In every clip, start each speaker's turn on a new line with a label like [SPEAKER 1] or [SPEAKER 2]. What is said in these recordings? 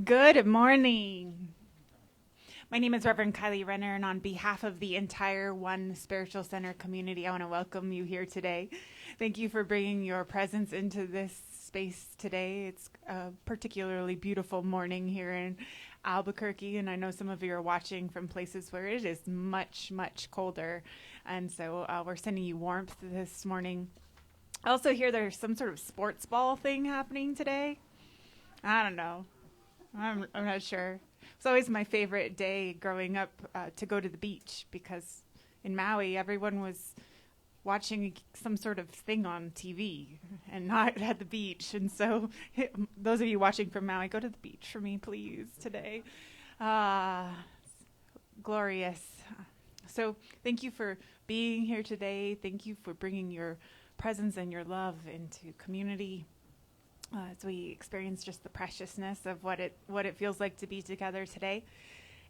[SPEAKER 1] Good morning. My name is Reverend Kylie Renner, and on behalf of the entire One Spiritual Center community, I want to welcome you here today. Thank you for bringing your presence into this space today. It's a particularly beautiful morning here in Albuquerque, and I know some of you are watching from places where it is much, much colder, and so we're sending you warmth this morning. I also hear there's some sort of sports ball thing happening today. I don't know. I'm not sure. It's always my favorite day growing up to go to the beach because in Maui, everyone was watching some sort of thing on TV and not at the beach. And so those of you watching from Maui, go to the beach for me, please, today. Glorious. So thank you for being here today. Thank you for bringing your presence and your love into community. As we experience just the preciousness of what it feels like to be together today.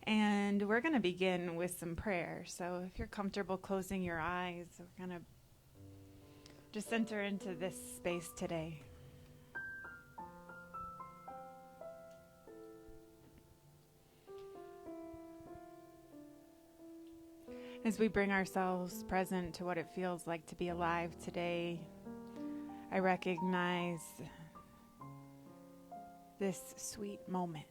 [SPEAKER 1] And we're going to begin with some prayer. So if you're comfortable closing your eyes, we're going to just enter into this space today. As we bring ourselves present to what it feels like to be alive today, I recognize this sweet moment.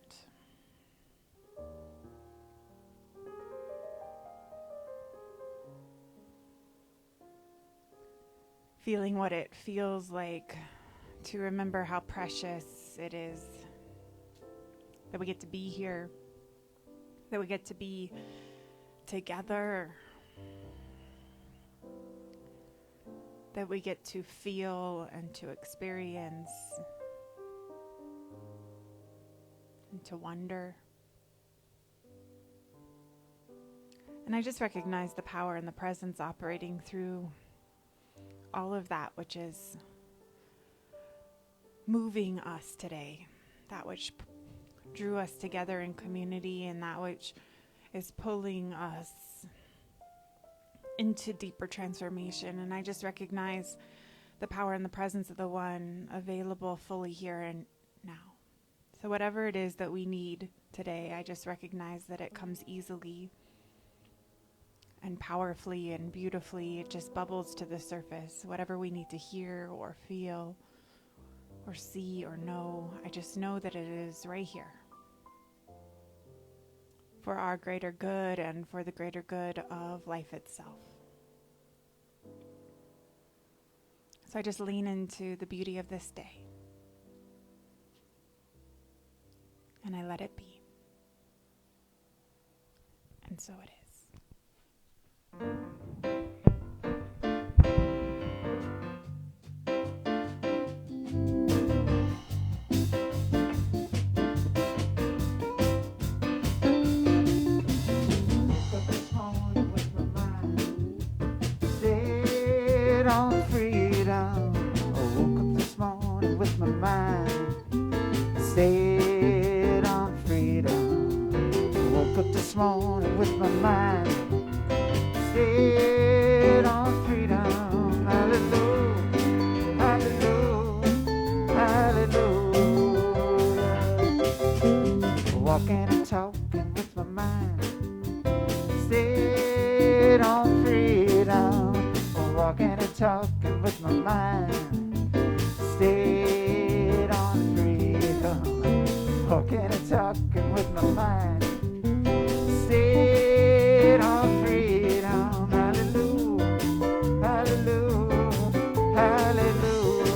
[SPEAKER 1] Feeling what it feels like to remember how precious it is that we get to be here, that we get to be together, that we get to feel and to experience and to wonder. And I just recognize the power and the presence operating through all of that which is moving us today, that which drew us together in community and that which is pulling us into deeper transformation. And I just recognize the power and the presence of the One available fully here and now. So whatever it is that we need today, I just recognize that it comes easily and powerfully and beautifully. It just bubbles to the surface. Whatever we need to hear or feel or see or know, I just know that it is right here for our greater good and for the greater good of life itself. So I just lean into the beauty of this day. And I let it be. And so it is.
[SPEAKER 2] This morning with my mind stayed on freedom. I woke up this morning with my mind stayed on freedom. Woke up this morning with my mind stayed on freedom. Hallelujah, hallelujah, hallelujah. Walking and talking with my mind stayed on freedom. Walking and talking with my mind stayed on freedom. Walking and talking with my mind stayed on freedom. Hallelujah, hallelujah, hallelujah.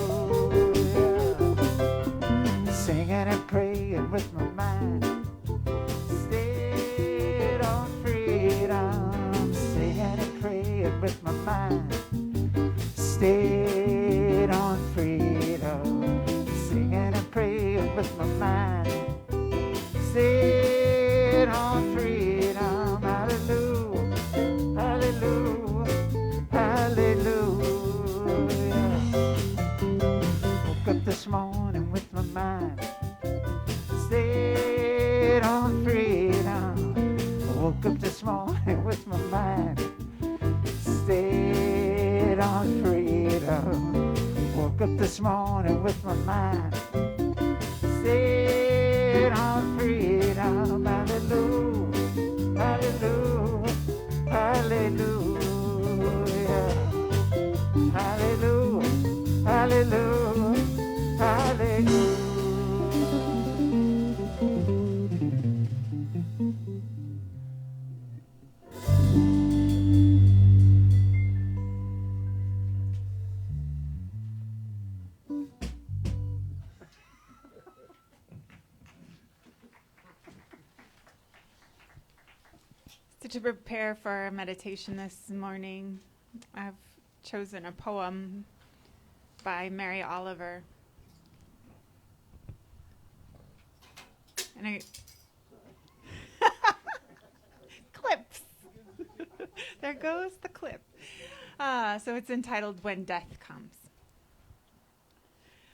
[SPEAKER 2] Singing and praying with my mind stayed on freedom. Singing and praying with my mind stayed on freedom. Singing and praying with my mind stayed on freedom. Hallelujah, hallelujah, hallelujah. Woke up this morning with my mind stayed on freedom. Woke up this morning with my mind stayed on freedom. Woke up this morning with my mind stayed on hallelujah, hallelujah, hallelujah, hallelujah.
[SPEAKER 1] So to prepare for our meditation this morning, I've chosen a poem by Mary Oliver. And clips. There goes the clip. So it's entitled When Death Comes.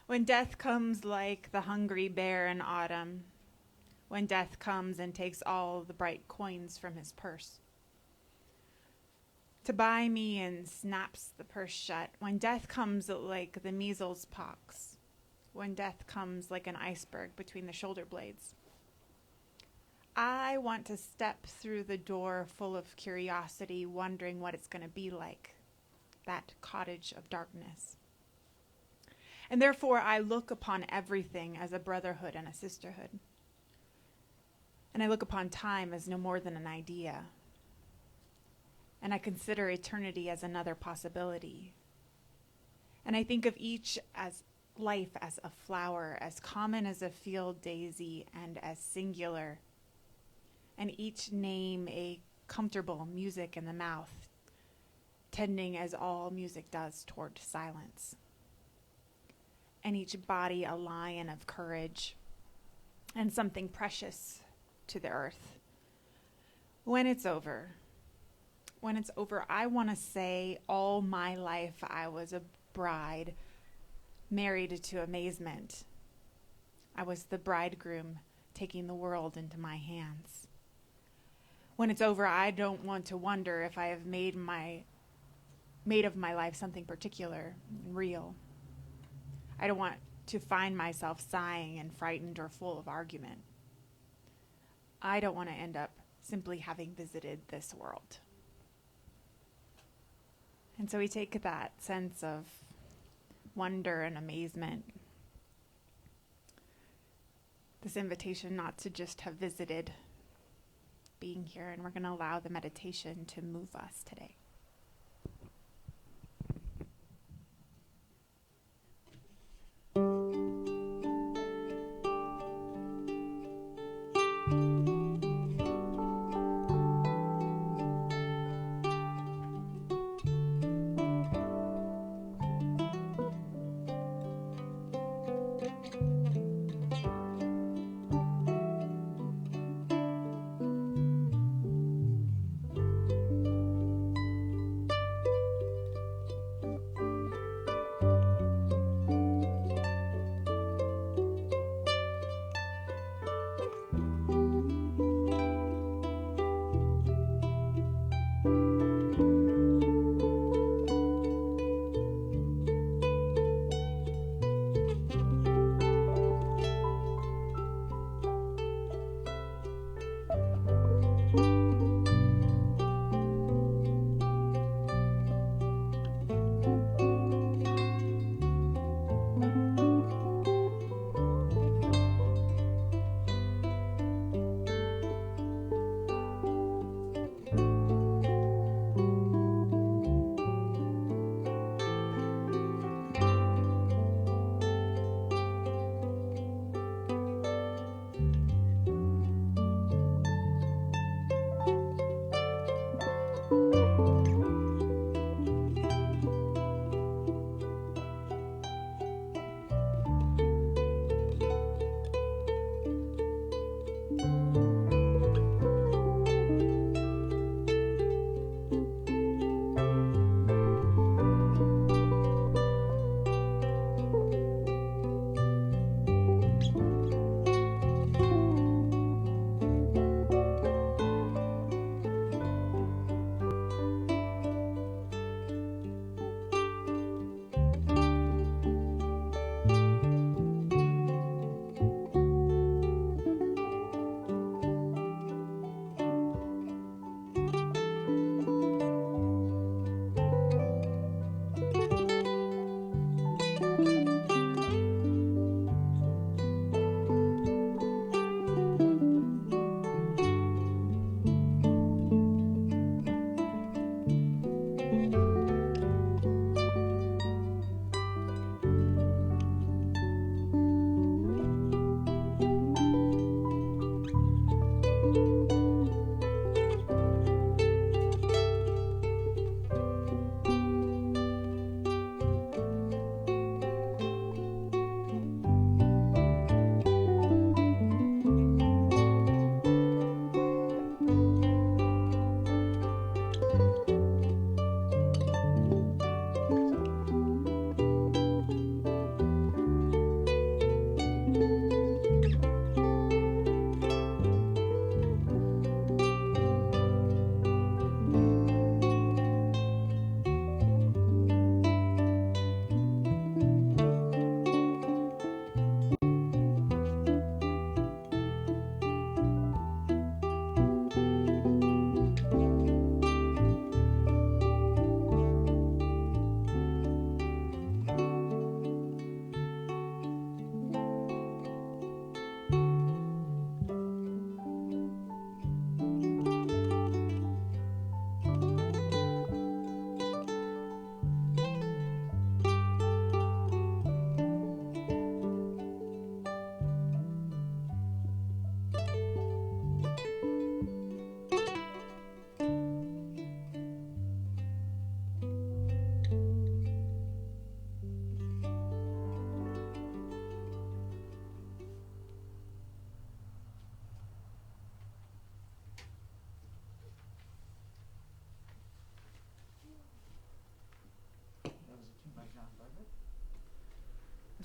[SPEAKER 1] When death comes like the hungry bear in autumn, when death comes and takes all the bright coins from his purse to buy me and snaps the purse shut, when death comes like the measles pox, when death comes like an iceberg between the shoulder blades, I want to step through the door full of curiosity, wondering what it's going to be like, that cottage of darkness. And therefore I look upon everything as a brotherhood and a sisterhood. And I look upon time as no more than an idea. And I consider eternity as another possibility. And I think of each as life as a flower, as common as a field daisy and as singular. And each name a comfortable music in the mouth, tending as all music does toward silence. And each body a lion of courage and something precious to the earth. When it's over, I want to say all my life I was a bride, married to amazement. I was the bridegroom taking the world into my hands. When it's over, I don't want to wonder if I have made of my life something particular and real. I don't want to find myself sighing and frightened or full of argument. I don't want to end up simply having visited this world. And so we take that sense of wonder and amazement, this invitation not to just have visited being here, and we're going to allow the meditation to move us today.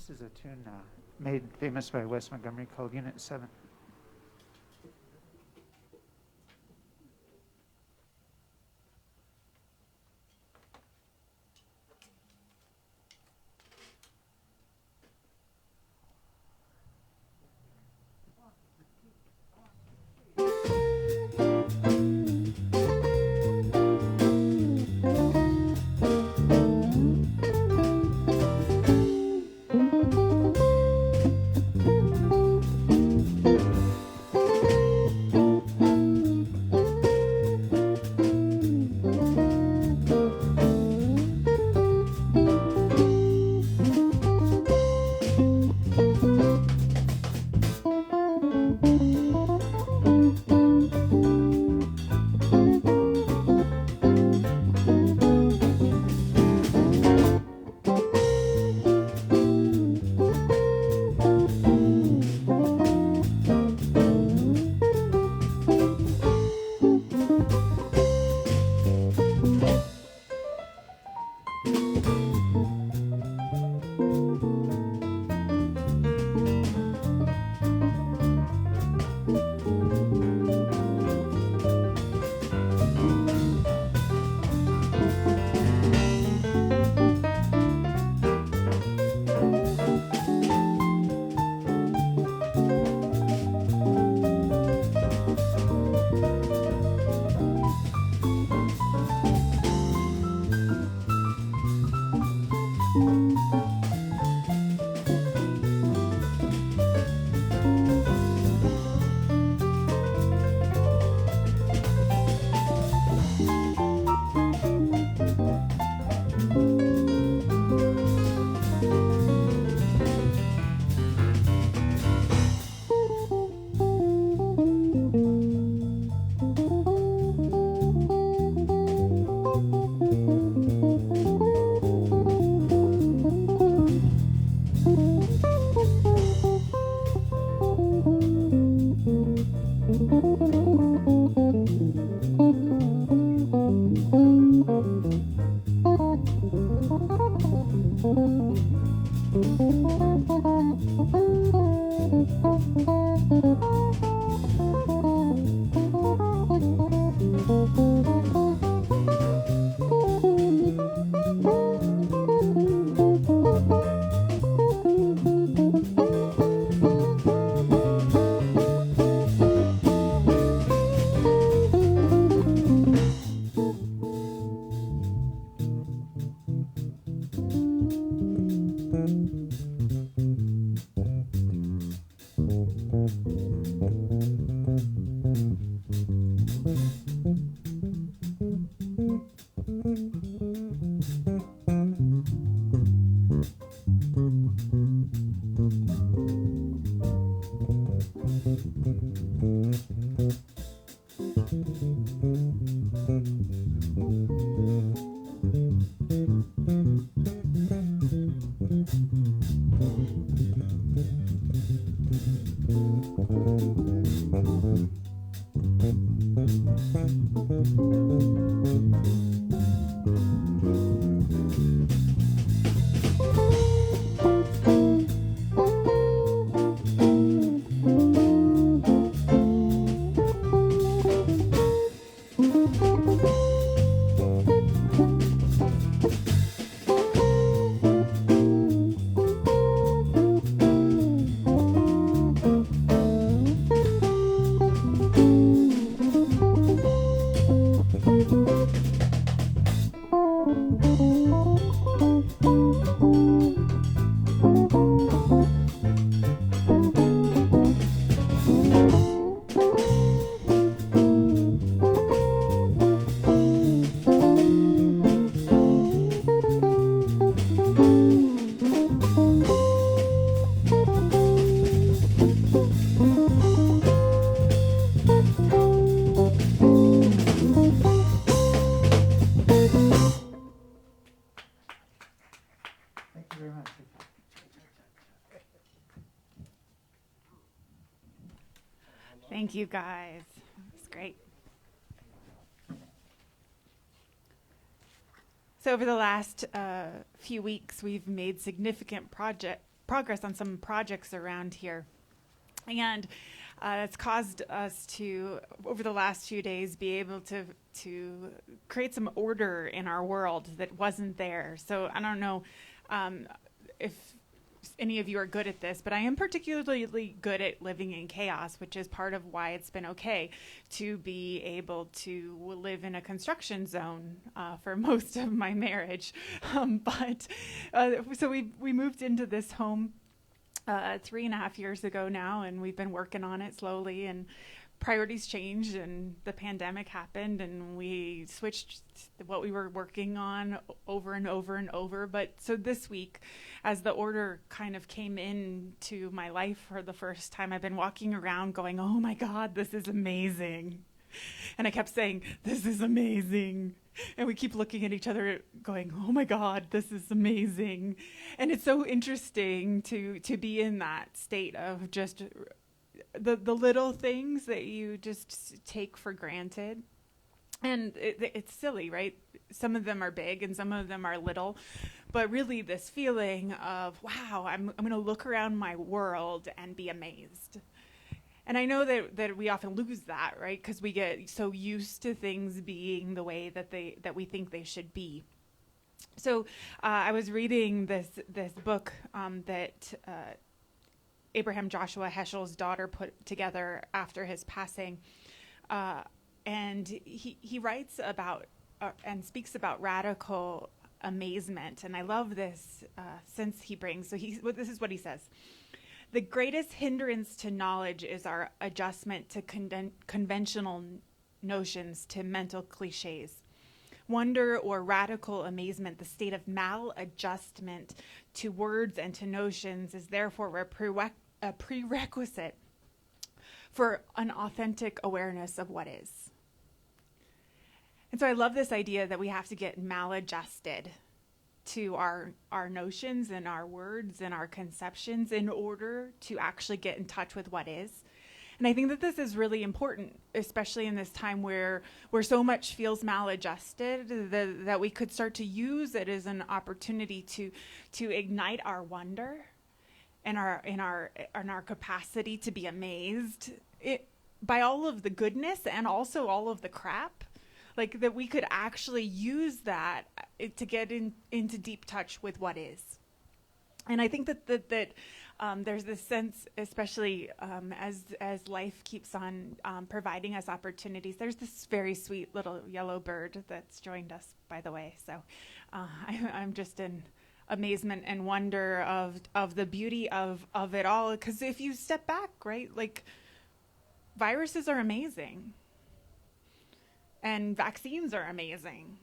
[SPEAKER 2] This is a tune made famous by Wes Montgomery called Unit 7. Very much.
[SPEAKER 1] Thank you, guys. It's great. So over the last few weeks, we've made significant progress on some projects around here. And it's caused us to, over the last few days, be able to create some order in our world that wasn't there. So I don't know if any of you are good at this, but I am particularly good at living in chaos, which is part of why it's been okay to be able to live in a construction zone for most of my marriage. So we moved into this home 3.5 years ago now, and we've been working on it slowly, and priorities changed and the pandemic happened and we switched what we were working on over and over and over. But so this week, as the order kind of came into my life for the first time, I've been walking around going, oh my God, this is amazing. And I kept saying, this is amazing. And we keep looking at each other going, oh my God, this is amazing. And it's so interesting to be in that state of just the little things that you just take for granted. And it's silly, right? Some of them are big and some of them are little. But really this feeling of, wow, I'm going to look around my world and be amazed. And I know that we often lose that, right? Because we get so used to things being the way that we think they should be. So I was reading this book that Abraham Joshua Heschel's daughter put together after his passing. And he writes about and speaks about radical amazement. And I love this sense he brings. So this is what he says. The greatest hindrance to knowledge is our adjustment to conventional notions, to mental cliches. Wonder or radical amazement, the state of maladjustment to words and to notions, is therefore a prerequisite for an authentic awareness of what is. And so I love this idea that we have to get maladjusted to our notions and our words and our conceptions in order to actually get in touch with what is. And I think that this is really important, especially in this time where so much feels maladjusted, that we could start to use it as an opportunity to ignite our wonder and our capacity to be amazed by all of the goodness and also all of the crap. Like that we could actually use that to get into deep touch with what is. And I think that there's this sense, especially as life keeps on providing us opportunities. There's this very sweet little yellow bird that's joined us, by the way. So I'm just in amazement and wonder of the beauty of it all. Because if you step back, right, like viruses are amazing. And vaccines are amazing.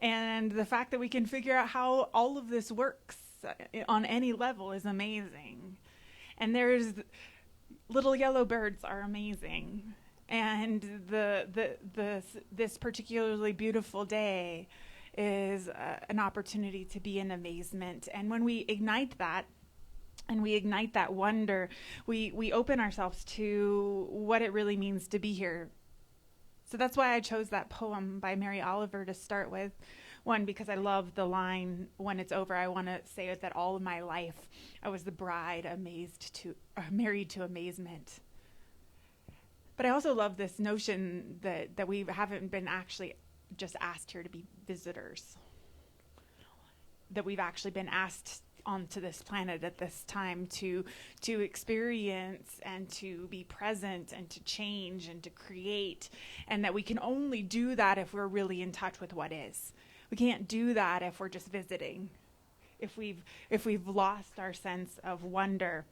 [SPEAKER 1] And the fact that we can figure out how all of this works on any level is amazing. And there's little yellow birds are amazing. And this particularly beautiful day is an opportunity to be in amazement. And when we ignite that, and we ignite that wonder, we open ourselves to what it really means to be here. So that's why I chose that poem by Mary Oliver to start with. One, because I love the line, when it's over, I want to say it that all of my life I was the bride married to amazement. But I also love this notion that we haven't been actually just asked here to be visitors. That we've actually been asked onto this planet at this time to experience and to be present and to change and to create, and that we can only do that if we're really in touch with what is. We can't do that if we're just visiting, if we've lost our sense of wonder.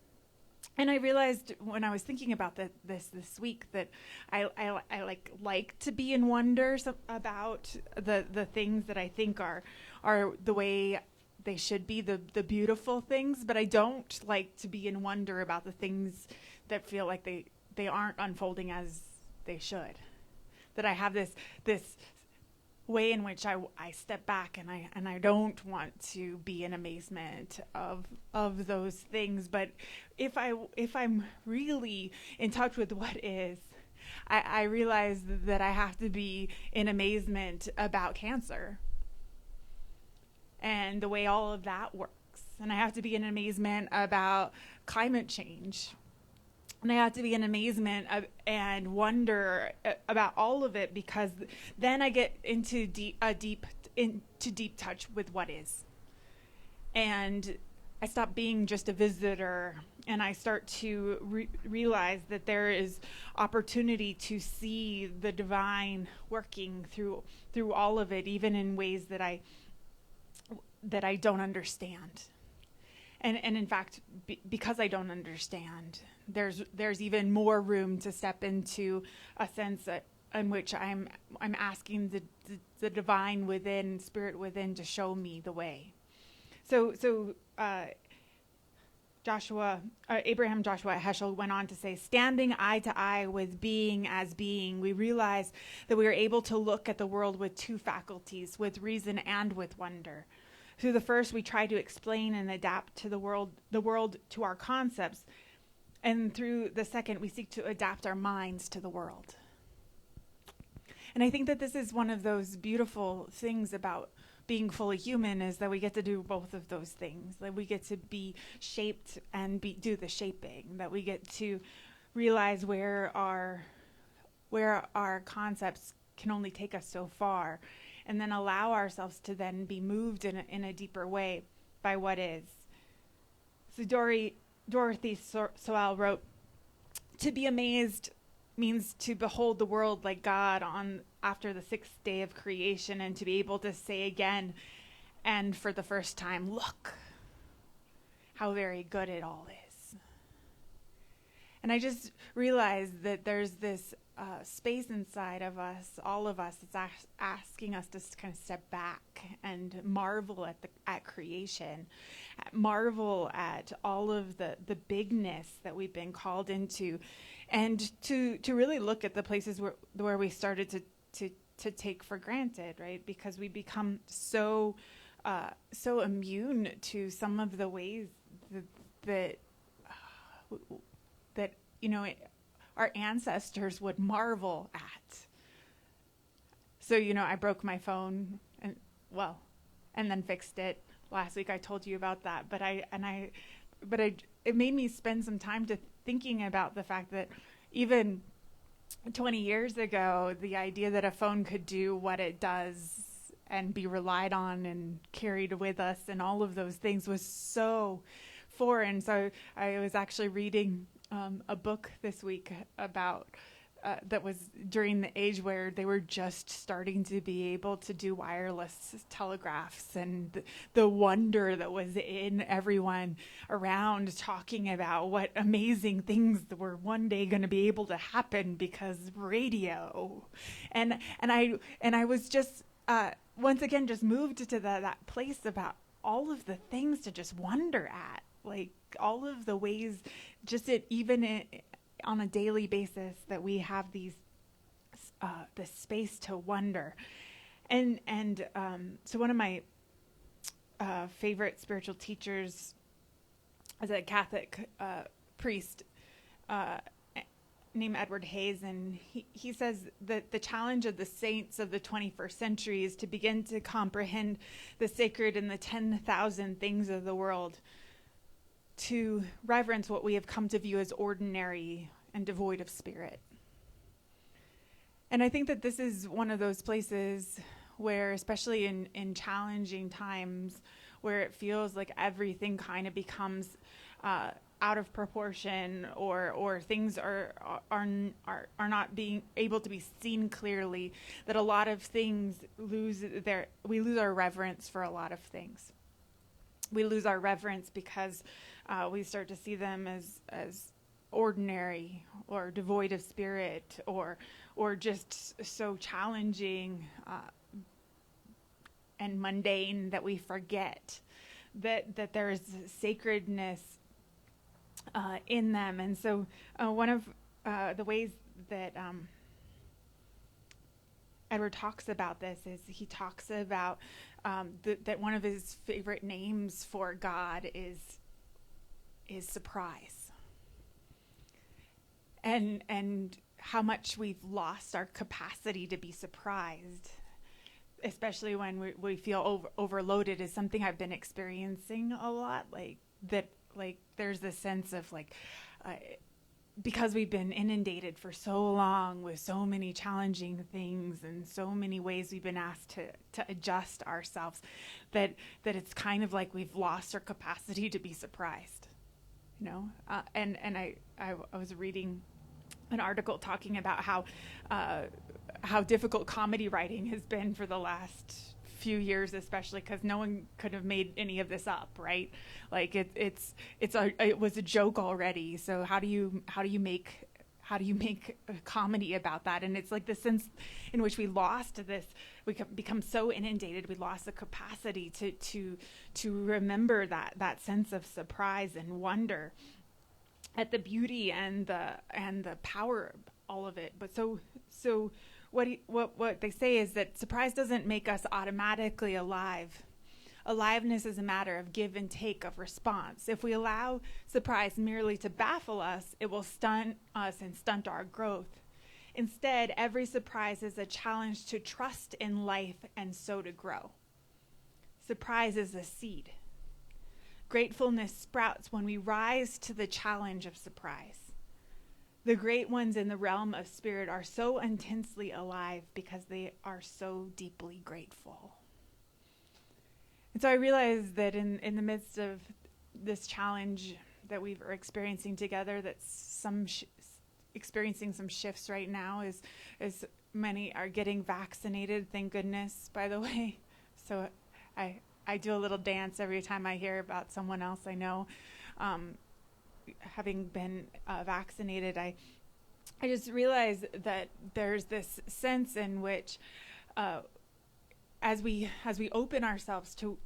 [SPEAKER 1] And I realized when I was thinking about this week that I like to be in wonder about the things that I think are the way they should be, the beautiful things, but I don't like to be in wonder about the things that feel like they aren't unfolding as they should. That I have this way in which I step back and I don't want to be in amazement of those things. But if I'm really in touch with what is, I realize that I have to be in amazement about cancer and the way all of that works, and I have to be in amazement about climate change. And I have to be in amazement and wonder about all of it, because then I get into deep touch with what is. And I stop being just a visitor, and I start to realize that there is opportunity to see the divine working through all of it, even in ways that I don't understand. And in fact, because I don't understand, there's even more room to step into a sense in which I'm asking the divine within, spirit within, to show me the way. So Abraham Joshua Heschel went on to say, standing eye to eye with being as being, we realize that we are able to look at the world with two faculties, with reason and with wonder. Through the first, we try to explain and adapt to the world to our concepts. And through the second, we seek to adapt our minds to the world. And I think that this is one of those beautiful things about being fully human, is that we get to do both of those things. That we get to be shaped and do the shaping. That we get to realize where our concepts can only take us so far, and then allow ourselves to then be moved in a deeper way by what is. So Dorothy Soel wrote, "To be amazed means to behold the world like God after the sixth day of creation, and to be able to say again, and for the first time, look how very good it all is." And I just realized that there's this space inside of us, all of us, that's asking us to kind of step back and marvel at creation, marvel at all of the bigness that we've been called into, and to really look at the places where we started to take for granted, right? Because we become so immune to some of the ways that our ancestors would marvel at. So, I broke my phone and then fixed it. Last week I told you about that, but it made me spend some time thinking about the fact that even 20 years ago, the idea that a phone could do what it does and be relied on and carried with us and all of those things was so foreign. So I was actually reading a book this week about that was during the age where they were just starting to be able to do wireless telegraphs, and the wonder that was in everyone around talking about what amazing things that were one day going to be able to happen because radio. And I was just once again just moved to that place about all of the things to just wonder at, like all of the ways, on a daily basis, that we have these this space to wonder. And so one of my favorite spiritual teachers is a Catholic priest named Edward Hayes, and he says that the challenge of the saints of the 21st century is to begin to comprehend the sacred in the 10,000 things of the world, to reverence what we have come to view as ordinary and devoid of spirit. And I think that this is one of those places where, especially in challenging times, where it feels like everything kind of becomes out of proportion, or things are not being able to be seen clearly, that a lot of things we lose our reverence for a lot of things. We lose our reverence because we start to see them as ordinary or devoid of spirit, or just so challenging and mundane that we forget that there is sacredness in them. And so one of the ways that Edward talks about this is he talks about that one of his favorite names for God is surprise, and how much we've lost our capacity to be surprised. especially when we feel overloaded, is something I've been experiencing a lot. Like that, like there's this sense of like, because we've been inundated for so long with so many challenging things and so many ways we've been asked to adjust ourselves, that it's kind of like we've lost our capacity to be surprised, you know. And I was reading an article talking about how difficult comedy writing has been for the last few years, especially because no one could have made any of this up, right? Like it was a joke already. So how do you make a comedy about that? And it's like the sense in which we lost this, we become so inundated, we lost the capacity to remember that sense of surprise and wonder at the beauty and the power of all of it. But so what they say is that surprise doesn't make us automatically alive. Aliveness is a matter of give and take of response. If we allow surprise merely to baffle us, it will stunt us and stunt our growth. Instead, every surprise is a challenge to trust in life and so to grow. Surprise is a seed. Gratefulness sprouts when we rise to the challenge of surprise. The great ones in the realm of spirit are so intensely alive because they are so deeply grateful. And so I realized that in the midst of this challenge that we are experiencing together, that's experiencing some shifts right now, as many are getting vaccinated, thank goodness, by the way. So I do a little dance every time I hear about someone else I know having been vaccinated. I just realized that there's this sense in which as we open ourselves to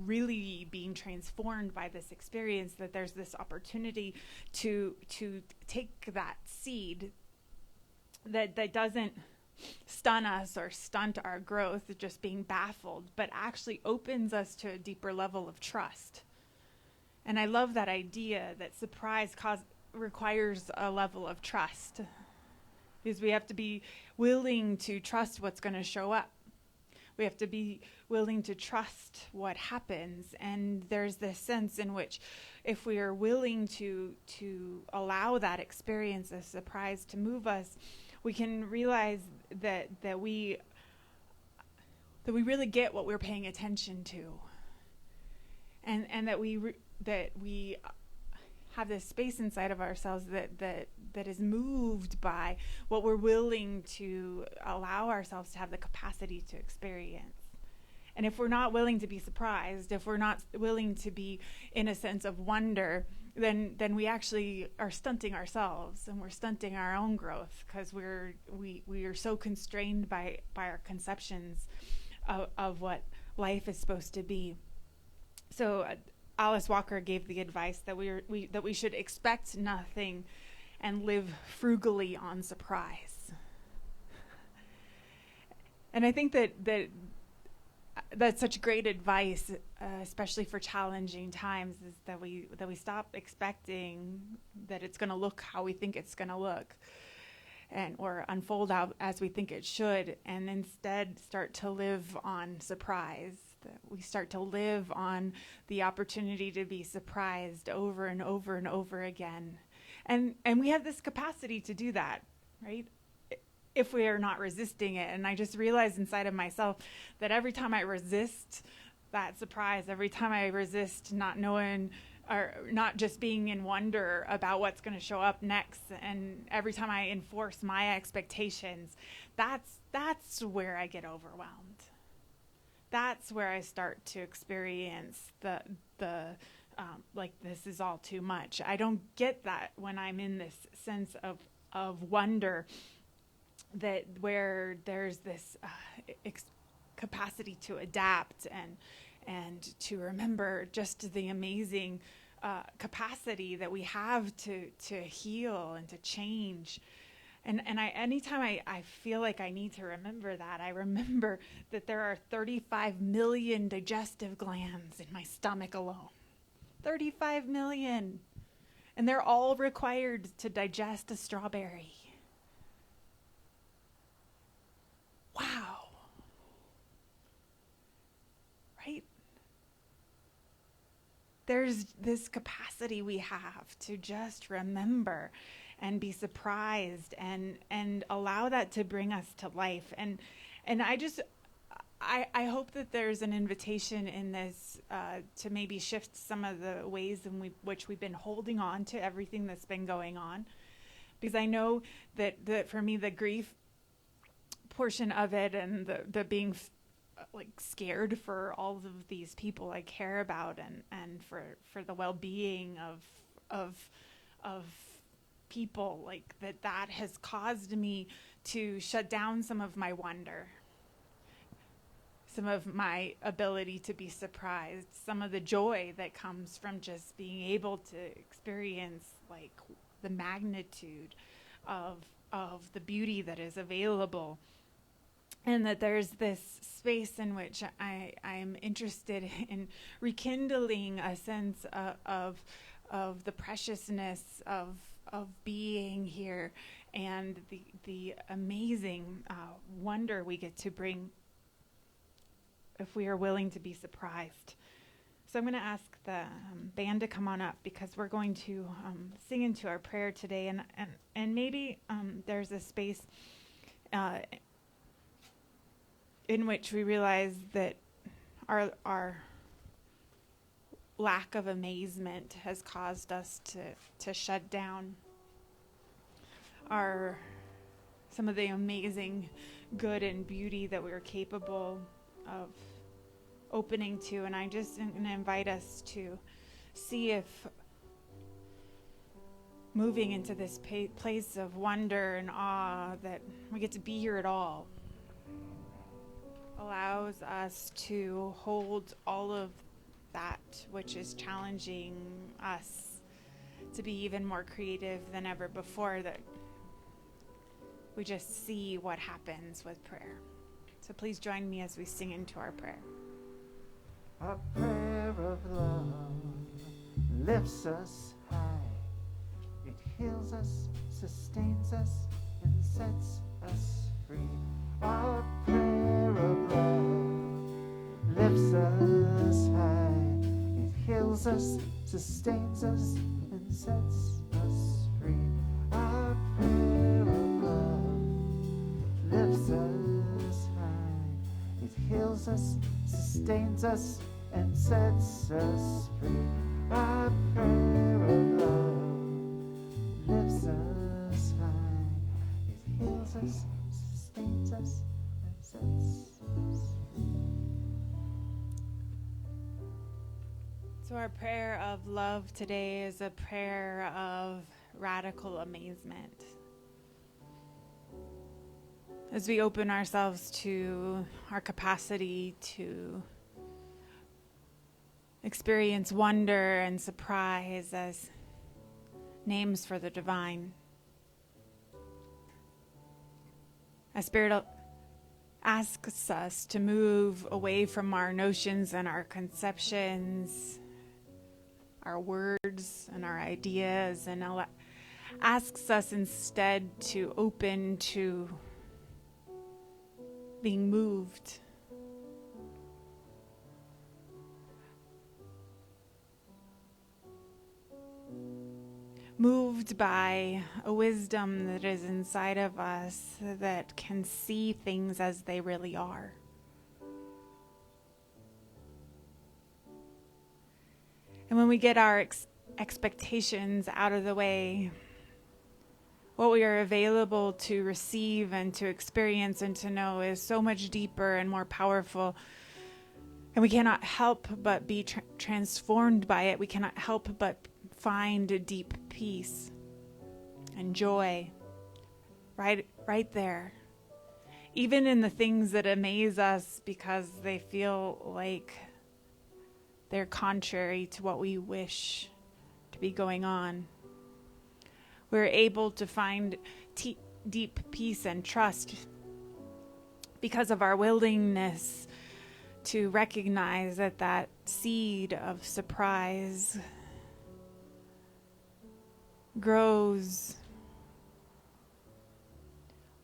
[SPEAKER 1] really being transformed by this experience, that there's this opportunity to take that seed that doesn't stun us or stunt our growth, just being baffled, but actually opens us to a deeper level of trust. And I love that idea that surprise requires a level of trust, because we have to be willing to trust what's going to show up. We have to be willing to trust what happens. And there's this sense in which if we are willing to allow that experience of surprise to move us, we can realize that we really get what we're paying attention to. And that we have this space inside of ourselves that is moved by what we're willing to allow ourselves to have the capacity to experience. And if we're not willing to be surprised, if we're not willing to be in a sense of wonder, then we actually are stunting ourselves, and we're stunting our own growth, because we are so constrained by our conceptions of what life is supposed to be. So Alice Walker gave the advice that we should expect nothing and live frugally on surprise. And I think that's such great advice, especially for challenging times, is that we stop expecting that it's going to look how we think it's going to look, or unfold out as we think it should, and instead start to live on surprise. That we start to live on the opportunity to be surprised over and over and over again. And we have this capacity to do that, right? If we are not resisting it. And I just realized inside of myself that every time I resist that surprise, every time I resist not knowing, or not just being in wonder about what's going to show up next, and every time I enforce my expectations, that's where I get overwhelmed. That's where I start to experience the like, this is all too much. I don't get that when I'm in this sense of wonder, that where there's this capacity to adapt and to remember just the amazing capacity that we have to heal and to change. And anytime I feel like I need to remember that, I remember that there are 35 million digestive glands in my stomach alone. 35 million. And they're all required to digest a strawberry. wow. Right? There's this capacity we have to just remember and be surprised and allow that to bring us to life. And I hope that there's an invitation in this to maybe shift some of the ways in which we've been holding on to everything that's been going on. Because I know that for me, the grief portion of it and the being like scared for all of these people I care about and for the well-being of people, like that has caused me to shut down some of my wonder, some of my ability to be surprised, some of the joy that comes from just being able to experience like the magnitude of the beauty that is available. And that there's this space in which I'm interested in rekindling a sense of the preciousness of being here and the amazing wonder we get to bring if we are willing to be surprised. So I'm going to ask the band to come on up because we're going to sing into our prayer today, and maybe there's a space in which we realize that our lack of amazement has caused us to shut down some of the amazing good and beauty that we're capable of opening to. And I just am going to invite us to see if moving into this place of wonder and awe that we get to be here at all allows us to hold all of that which is challenging us to be even more creative than ever before, that we just see what happens with prayer. So please join me as we sing into our prayer.
[SPEAKER 2] A prayer of love lifts us high. It heals us, sustains us, and sets us free. Our prayer of love lifts us high. It heals us, sustains us, and sets us free. Our prayer of love lifts us high. It heals us, sustains us, and sets us free. Our prayer of love lifts us high. It heals us, sustains us, and sets us free.
[SPEAKER 1] So our prayer of love today is a prayer of radical amazement. As we open ourselves to our capacity to experience wonder and surprise as names for the divine. As Spirit asks us to move away from our notions and our conceptions, our words and our ideas, and asks us instead to open to being moved. Moved by a wisdom that is inside of us that can see things as they really are. And when we get our expectations out of the way, what we are available to receive and to experience and to know is so much deeper and more powerful. And we cannot help but be transformed by it. We cannot help but find a deep peace and joy right there. Even in the things that amaze us because they feel like they're contrary to what we wish to be going on. We're able to find deep peace and trust because of our willingness to recognize that seed of surprise grows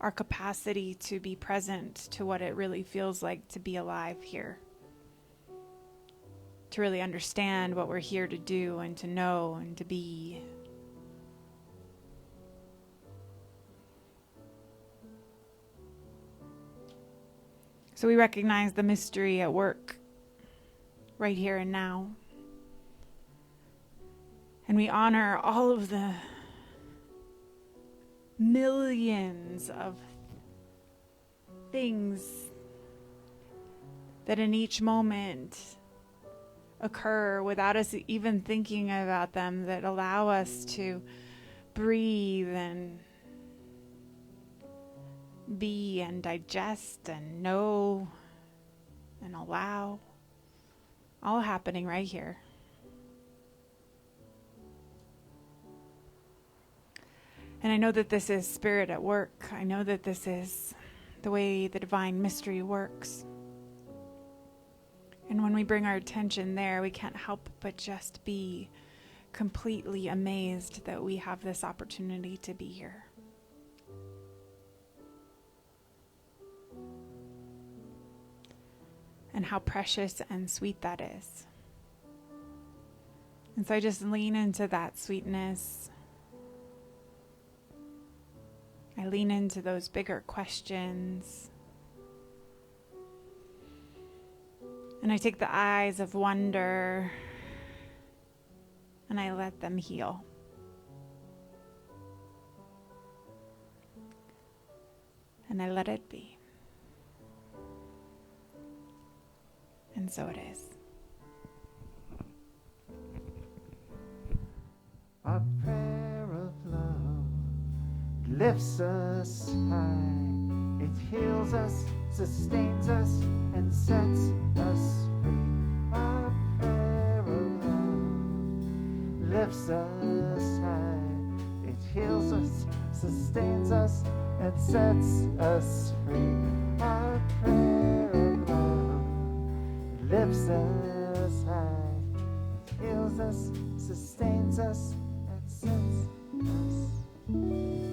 [SPEAKER 1] our capacity to be present to what it really feels like to be alive here. To really understand what we're here to do and to know and to be. So we recognize the mystery at work, right here and now. And we honor all of the millions of things that in each moment occur without us even thinking about them, that allow us to breathe and be and digest and know and allow, all happening right here. And I know that this is spirit at work. I know that this is the way the divine mystery works. And when we bring our attention there, we can't help but just be completely amazed that we have this opportunity to be here. And how precious and sweet that is. And so I just lean into that sweetness. I lean into those bigger questions. And I take the eyes of wonder and I let them heal. And I let it be. And so it is.
[SPEAKER 2] A prayer of love lifts us high. It heals us, sustains us, and sets us free. A prayer of love lifts us high. It heals us, sustains us, and sets us free. A prayer of love lifts us high. It heals us, sustains us, and sets us free.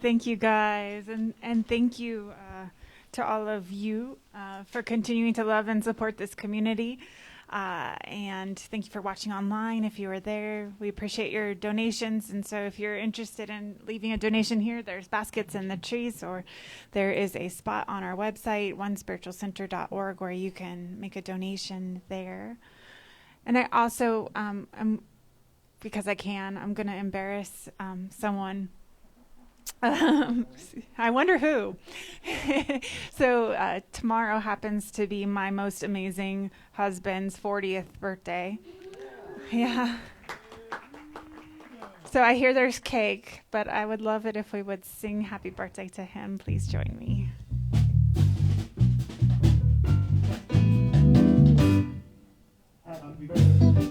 [SPEAKER 1] Thank you guys, and thank you to all of you for continuing to love and support this community. And thank you for watching online. If you were there, we appreciate your donations. And so if you're interested in leaving a donation here, there's baskets in the trees, or there is a spot on our website, onespiritualcenter.org, where you can make a donation there. And I also, because I'm going to embarrass someone. I wonder who. So tomorrow happens to be my most amazing husband's 40th birthday. Yeah. So I hear there's cake, but I would love it if we would sing happy birthday to him. Please join me.
[SPEAKER 2] Happy birthday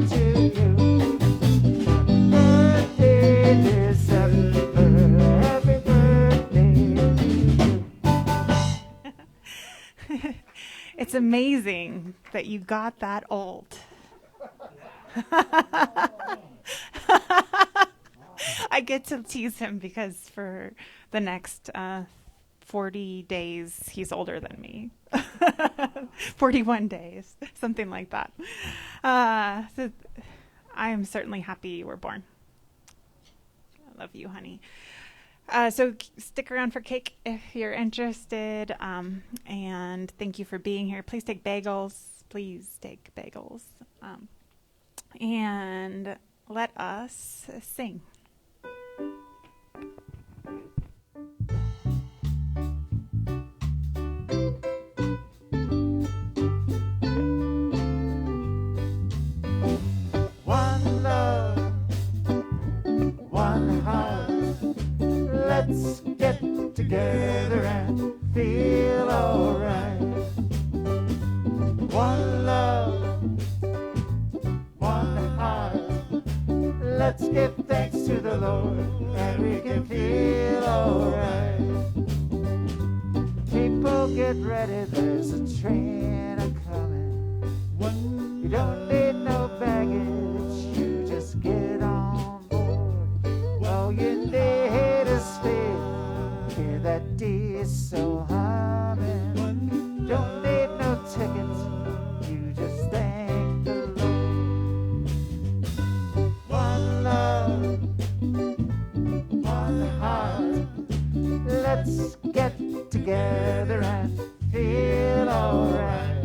[SPEAKER 2] to you. Birthday, December. Happy birthday to you.
[SPEAKER 1] It's amazing that you got that old. I get to tease him because for the next 40 days, he's older than me. 41 days, something like that. So I am certainly happy you were born. I love you, honey. So stick around for cake if you're interested. And thank you for being here. Please take bagels. Please take bagels. And let us sing.
[SPEAKER 2] One love, one heart. Let's get together and feel alright. One love, one heart. Let's give thanks to the Lord and we can feel alright. People get ready, there's a train a-coming. You don't need no baggage, you just get on board. All you need is faith, hear that diesel humming. Don't need no tickets, you just thank the Lord. One love, one heart. Let's get together and feel alright.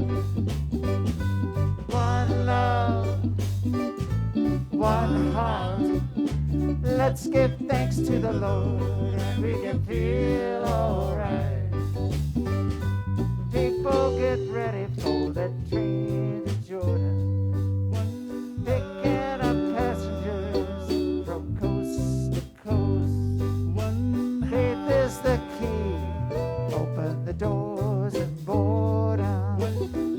[SPEAKER 2] One Let's give thanks to the Lord and we can feel alright. People get ready for the train to Jordan, picking up passengers from coast to coast. Faith is the key, open the doors and board on.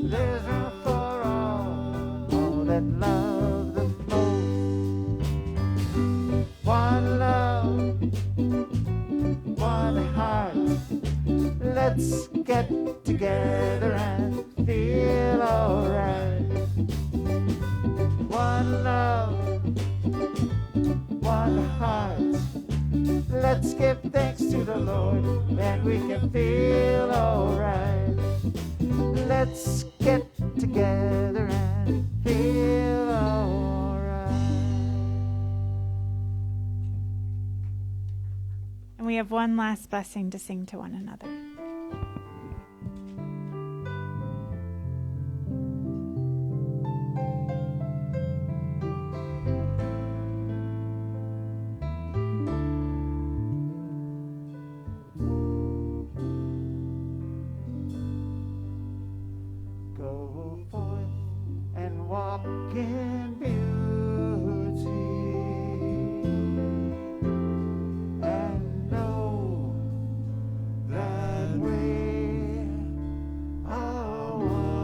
[SPEAKER 2] There's room for all that love the most. One love, one heart. Let's get together and feel alright. One love, one heart. Let's give thanks to the Lord and we can feel alright. Let's get together and feel alright.
[SPEAKER 1] And we have one last blessing to sing to one another.
[SPEAKER 2] Go forth and walk in beauty and know that we are one.